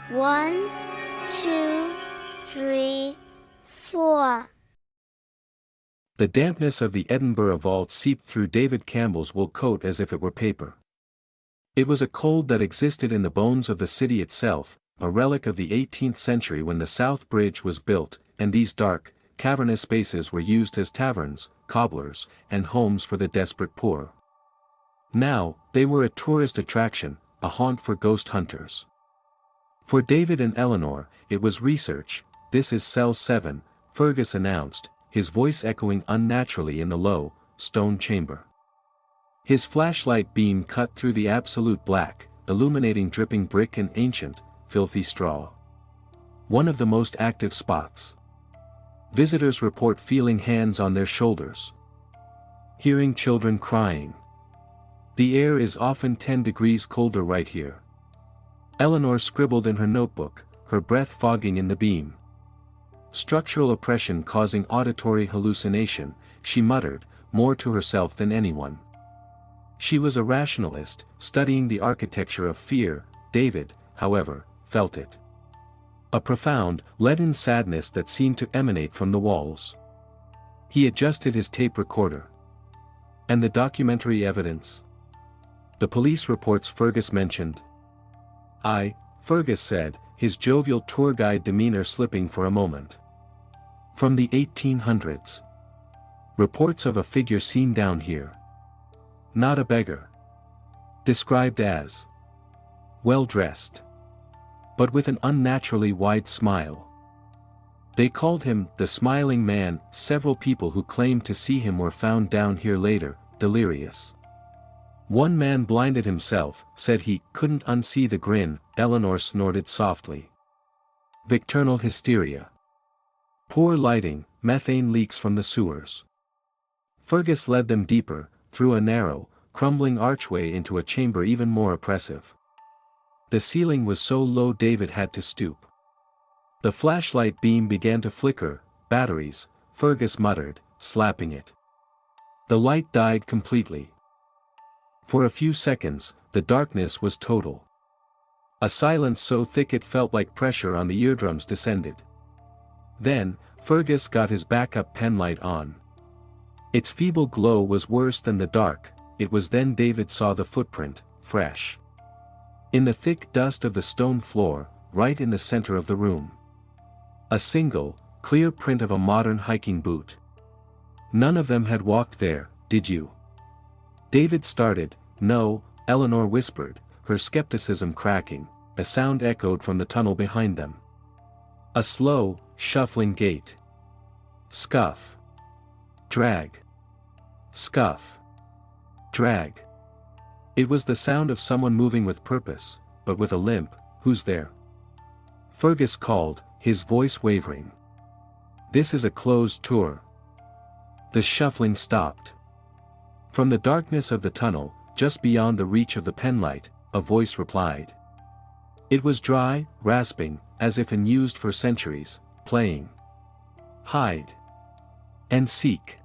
1, 2, 3, 4. The dampness of the Edinburgh vault seeped through David Campbell's wool coat as if it were paper. It was a cold that existed in the bones of the city itself, a relic of the 18th century when the South Bridge was built, and these dark, cavernous spaces were used as taverns, cobblers, and homes for the desperate poor. Now, they were a tourist attraction, a haunt for ghost hunters. For David and Eleanor, it was research. "This is Cell 7, Fergus announced, his voice echoing unnaturally in the low, stone chamber. His flashlight beam cut through the absolute black, illuminating dripping brick and ancient, filthy straw. One of the most active spots. Visitors report feeling hands on their shoulders. Hearing children crying. The air is often 10 degrees colder right here." Eleanor scribbled in her notebook, her breath fogging in the beam. "Structural oppression causing auditory hallucination," she muttered, more to herself than anyone. She was a rationalist, studying the architecture of fear. David, however, felt it. A profound, leaden sadness that seemed to emanate from the walls. He adjusted his tape recorder. And the documentary evidence? The police reports Fergus mentioned. Fergus said, his jovial tour guide demeanor slipping for a moment. "From the 1800s. Reports of a figure seen down here. Not a beggar. Described as well-dressed. But with an unnaturally wide smile. They called him the Smiling Man." Several people who claimed to see him were found down here later, delirious. One man blinded himself, said he couldn't unsee the grin. Eleanor snorted softly. Victernal hysteria. Poor lighting, methane leaks from the sewers. Fergus led them deeper, through a narrow, crumbling archway into a chamber even more oppressive. The ceiling was so low David had to stoop. The flashlight beam began to flicker. "Batteries," Fergus muttered, slapping it. The light died completely. For a few seconds, the darkness was total. A silence so thick it felt like pressure on the eardrums descended. Then, Fergus got his backup penlight on. Its feeble glow was worse than the dark. It was then David saw the footprint, fresh. In the thick dust of the stone floor, right in the center of the room. A single, clear print of a modern hiking boot. None of them had walked there, did you? David started. "No," Eleanor whispered, her skepticism cracking. A sound echoed from the tunnel behind them. A slow, shuffling gait. Scuff. Drag. Scuff. Drag. It was the sound of someone moving with purpose, but with a limp. "Who's there?" Fergus called, his voice wavering. "This is a closed tour." The shuffling stopped. From the darkness of the tunnel, just beyond the reach of the penlight, a voice replied. It was dry, rasping, as if unused for centuries, playing. "Hide. And seek."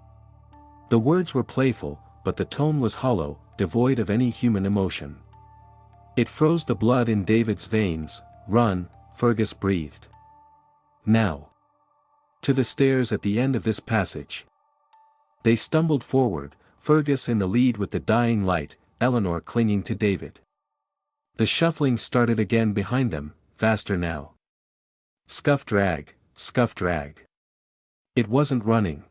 The words were playful, but the tone was hollow, devoid of any human emotion. It froze the blood in David's veins. "Run," Fergus breathed. "Now. To the stairs at the end of this passage." They stumbled forward, Fergus in the lead with the dying light, Eleanor clinging to David. The shuffling started again behind them, faster now. Scuff drag, scuff drag. It wasn't running.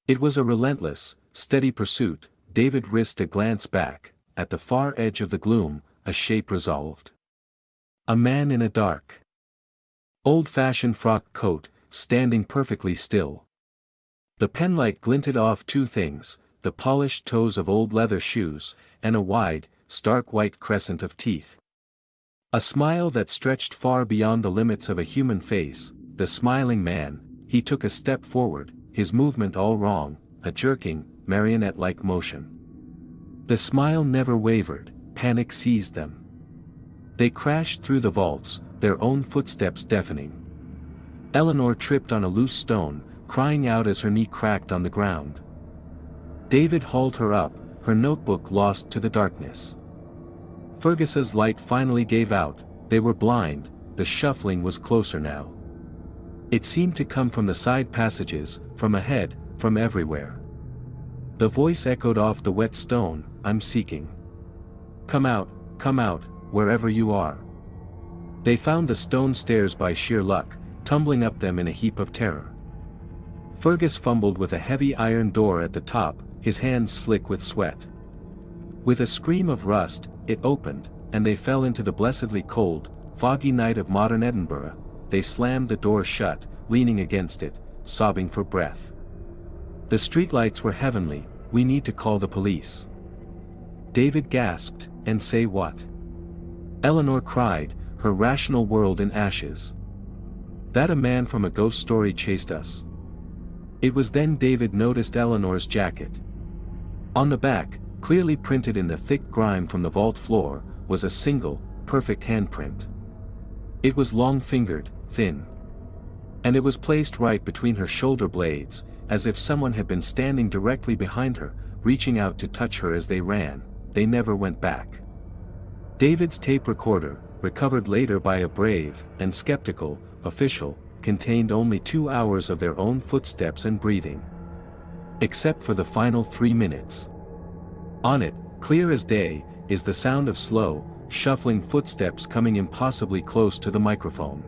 It was a relentless, steady pursuit. David risked a glance back. At the far edge of the gloom, a shape resolved. A man in a dark, old-fashioned frock coat, standing perfectly still. The penlight glinted off two things, the polished toes of old leather shoes, and a wide, stark white crescent of teeth. A smile that stretched far beyond the limits of a human face. The smiling man. He took a step forward, his movement all wrong, a jerking, marionette-like motion. The smile never wavered. Panic seized them. They crashed through the vaults, their own footsteps deafening. Eleanor tripped on a loose stone, crying out as her knee cracked on the ground. David hauled her up, her notebook lost to the darkness. Fergus's light finally gave out. They were blind, the shuffling was closer now. It seemed to come from the side passages, from ahead, from everywhere. The voice echoed off the wet stone, "I'm seeking. Come out, wherever you are." They found the stone stairs by sheer luck, tumbling up them in a heap of terror. Fergus fumbled with a heavy iron door at the top, his hands slick with sweat. With a scream of rust, it opened, and they fell into the blessedly cold, foggy night of modern Edinburgh. They slammed the door shut, leaning against it, sobbing for breath. The streetlights were heavenly. "We need to call the police." David gasped, "And say what?" Eleanor cried, her rational world in ashes. "That a man from a ghost story chased us." It was then David noticed Eleanor's jacket. On the back, clearly printed in the thick grime from the vault floor, was a single, perfect handprint. It was long-fingered, thin. And it was placed right between her shoulder blades, as if someone had been standing directly behind her, reaching out to touch her as they ran. They never went back. David's tape recorder, recovered later by a brave, and skeptical, official, contained only 2 hours of their own footsteps and breathing. Except for the final 3 minutes. On it, clear as day, is the sound of slow, shuffling footsteps coming impossibly close to the microphone.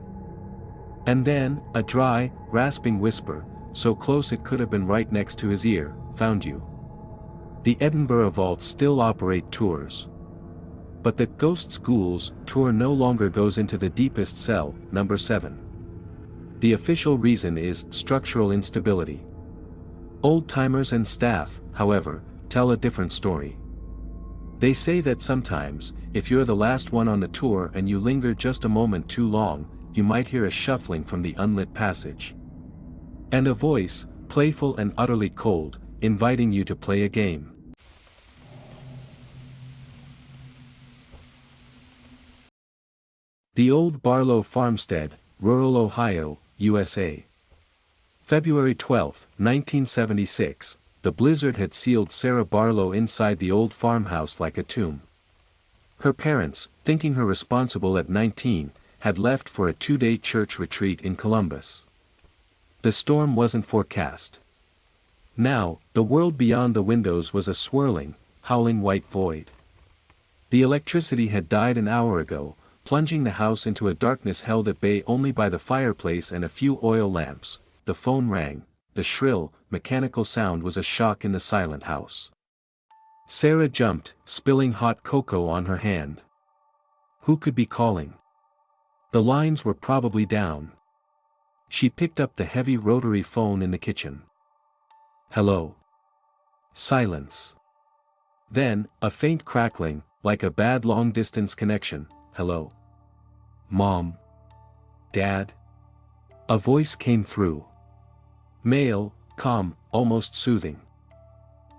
And then, a dry, rasping whisper, so close it could have been right next to his ear, "Found you." The Edinburgh Vaults still operate tours. But the Ghost Schools tour no longer goes into the deepest cell, number 7. The official reason is structural instability. Old-timers and staff, however, tell a different story. They say that sometimes, if you're the last one on the tour and you linger just a moment too long, you might hear a shuffling from the unlit passage. And a voice, playful and utterly cold, inviting you to play a game. The Old Barlow Farmstead, rural Ohio, USA. February 12, 1976, the blizzard had sealed Sarah Barlow inside the old farmhouse like a tomb. Her parents, thinking her responsible at 19, had left for a 2-day church retreat in Columbus. The storm wasn't forecast. Now, the world beyond the windows was a swirling, howling white void. The electricity had died an hour ago, plunging the house into a darkness held at bay only by the fireplace and a few oil lamps. The phone rang. The shrill, mechanical sound was a shock in the silent house. Sarah jumped, spilling hot cocoa on her hand. Who could be calling? The lines were probably down. She picked up the heavy rotary phone in the kitchen. "Hello." Silence. Then, a faint crackling, like a bad long-distance connection. "Hello? Mom? Dad?" A voice came through. Male, calm, almost soothing.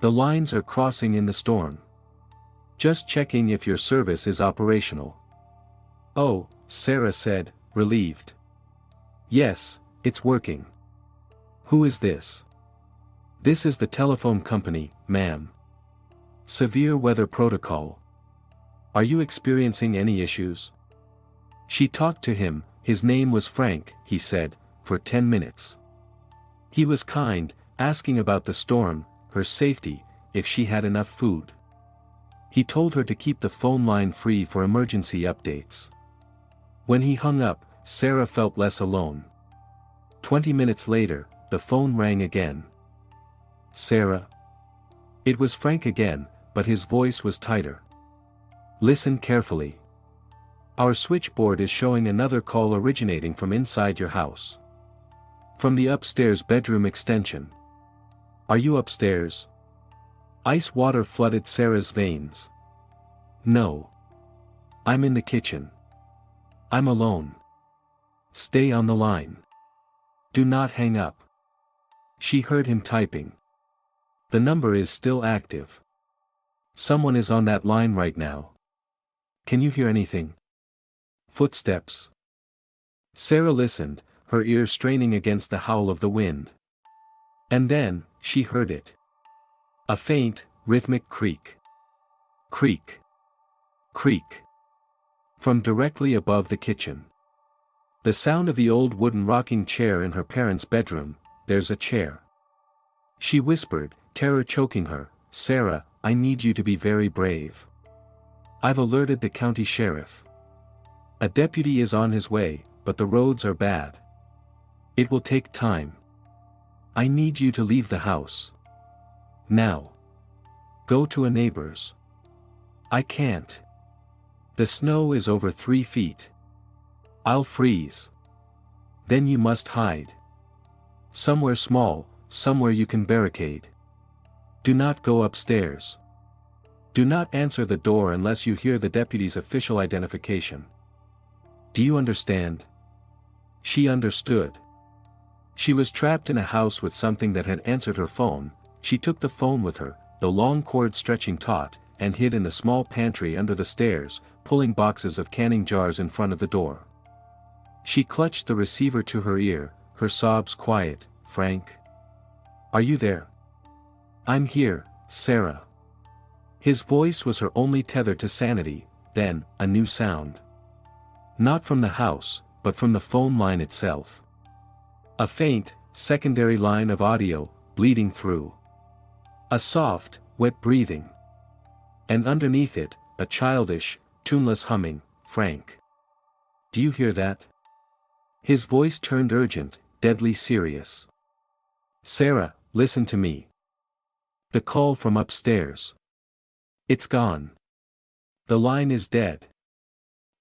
"The lines are crossing in the storm. Just checking if your service is operational." "Oh," Sarah said, relieved. "Yes, it's working." "Who is this?" "This is the telephone company, ma'am. Severe weather protocol. Are you experiencing any issues?" She talked to him. His name was Frank, he said, for 10 minutes. He was kind, asking about the storm, her safety, if she had enough food. He told her to keep the phone line free for emergency updates. When he hung up, Sarah felt less alone. 20 minutes later, the phone rang again. "Sarah?" It was Frank again, but his voice was tighter. "Listen carefully. Our switchboard is showing another call originating from inside your house. From the upstairs bedroom extension. Are you upstairs?" Ice water flooded Sarah's veins. "No. I'm in the kitchen. I'm alone. Stay on the line. Do not hang up." She heard him typing. "The number is still active. Someone is on that line right now. Can you hear anything?" Footsteps. Sarah listened, her ears straining against the howl of the wind. And then, she heard it. A faint, rhythmic creak. Creak. Creak. From directly above the kitchen. The sound of the old wooden rocking chair in her parents' bedroom. There's a chair. She whispered, terror choking her. Sarah, I need you to be very brave. I've alerted the county sheriff. A deputy is on his way, but the roads are bad. It will take time. I need you to leave the house. Now. Go to a neighbor's. I can't. The snow is over 3 feet. I'll freeze. Then you must hide. Somewhere small, somewhere you can barricade. Do not go upstairs. Do not answer the door unless you hear the deputy's official identification. Do you understand? She understood. She was trapped in a house with something that had answered her phone. She took the phone with her, the long cord stretching taut, and hid in the small pantry under the stairs, pulling boxes of canning jars in front of the door. She clutched the receiver to her ear, her sobs quiet. Frank? Are you there? I'm here, Sarah. His voice was her only tether to sanity. Then, a new sound. Not from the house, but from the phone line itself. A faint, secondary line of audio, bleeding through. A soft, wet breathing. And underneath it, a childish, tuneless humming. Frank. Do you hear that? His voice turned urgent, deadly serious. Sarah, listen to me. The call from upstairs. It's gone. The line is dead.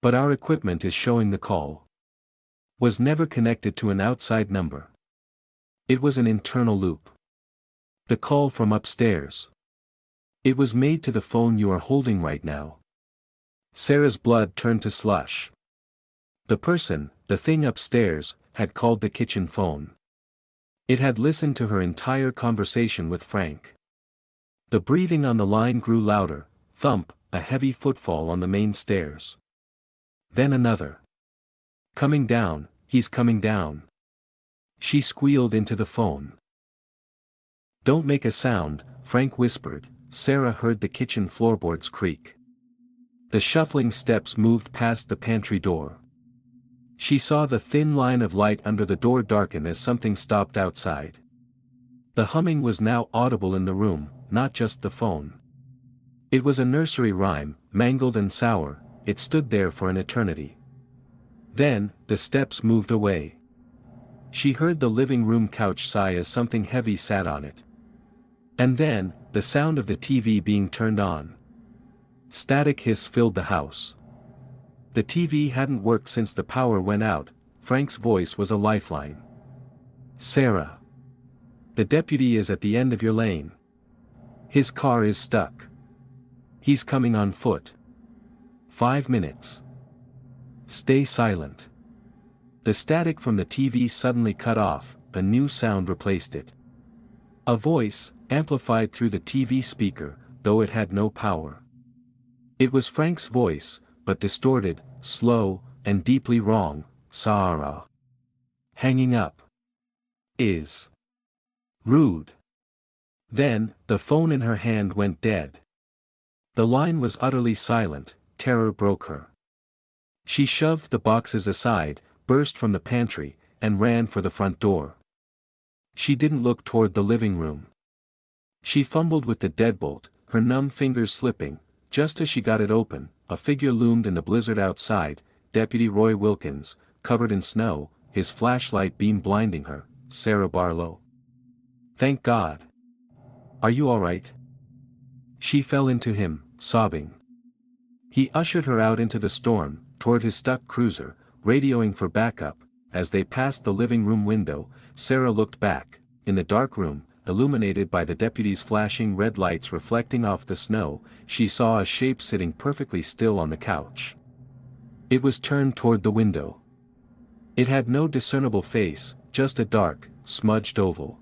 But our equipment is showing the call. Was never connected to an outside number. It was an internal loop. The call from upstairs. It was made to the phone you are holding right now. Sarah's blood turned to slush. The person, the thing upstairs, had called the kitchen phone. It had listened to her entire conversation with Frank. The breathing on the line grew louder. Thump, a heavy footfall on the main stairs. Then another. Coming down, he's coming down. She squealed into the phone. Don't make a sound, Frank whispered. Sarah heard the kitchen floorboards creak. The shuffling steps moved past the pantry door. She saw the thin line of light under the door darken as something stopped outside. The humming was now audible in the room, not just the phone. It was a nursery rhyme, mangled and sour. It stood there for an eternity. Then, the steps moved away. She heard the living room couch sigh as something heavy sat on it. And then, the sound of the TV being turned on. Static hiss filled the house. The TV hadn't worked since the power went out. Frank's voice was a lifeline. Sarah. The deputy is at the end of your lane. His car is stuck. He's coming on foot. 5 minutes. Stay silent. The static from the TV suddenly cut off. A new sound replaced it. A voice, amplified through the TV speaker, though it had no power. It was Frank's voice, but distorted, slow, and deeply wrong. Sarah. Hanging up. Is. Rude. Then, the phone in her hand went dead. The line was utterly silent. Terror broke her. She shoved the boxes aside, burst from the pantry, and ran for the front door. She didn't look toward the living room. She fumbled with the deadbolt, her numb fingers slipping. Just as she got it open, a figure loomed in the blizzard outside. Deputy Roy Wilkins, covered in snow, his flashlight beam blinding her. Sarah Barlow. Thank God. Are you all right? She fell into him, sobbing. He ushered her out into the storm, toward his stuck cruiser, radioing for backup. As they passed the living room window, Sarah looked back. In the dark room, illuminated by the deputy's flashing red lights reflecting off the snow, she saw a shape sitting perfectly still on the couch. It was turned toward the window. It had no discernible face, just a dark, smudged oval.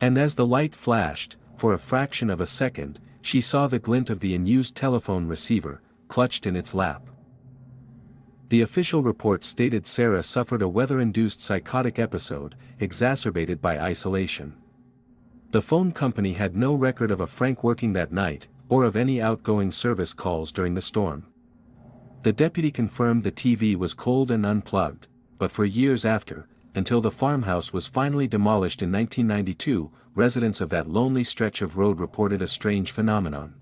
And as the light flashed, for a fraction of a second, she saw the glint of the unused telephone receiver, clutched in its lap. The official report stated Sarah suffered a weather-induced psychotic episode, exacerbated by isolation. The phone company had no record of a Frank working that night, or of any outgoing service calls during the storm. The deputy confirmed the TV was cold and unplugged, but for years after, until the farmhouse was finally demolished in 1992, residents of that lonely stretch of road reported a strange phenomenon.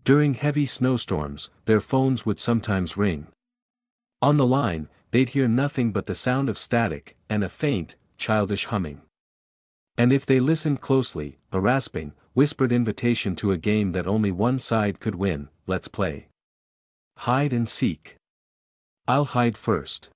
During heavy snowstorms, their phones would sometimes ring. On the line, they'd hear nothing but the sound of static, and a faint, childish humming. And if they listened closely, a rasping, whispered invitation to a game that only one side could win. Let's play. Hide and seek. I'll hide first.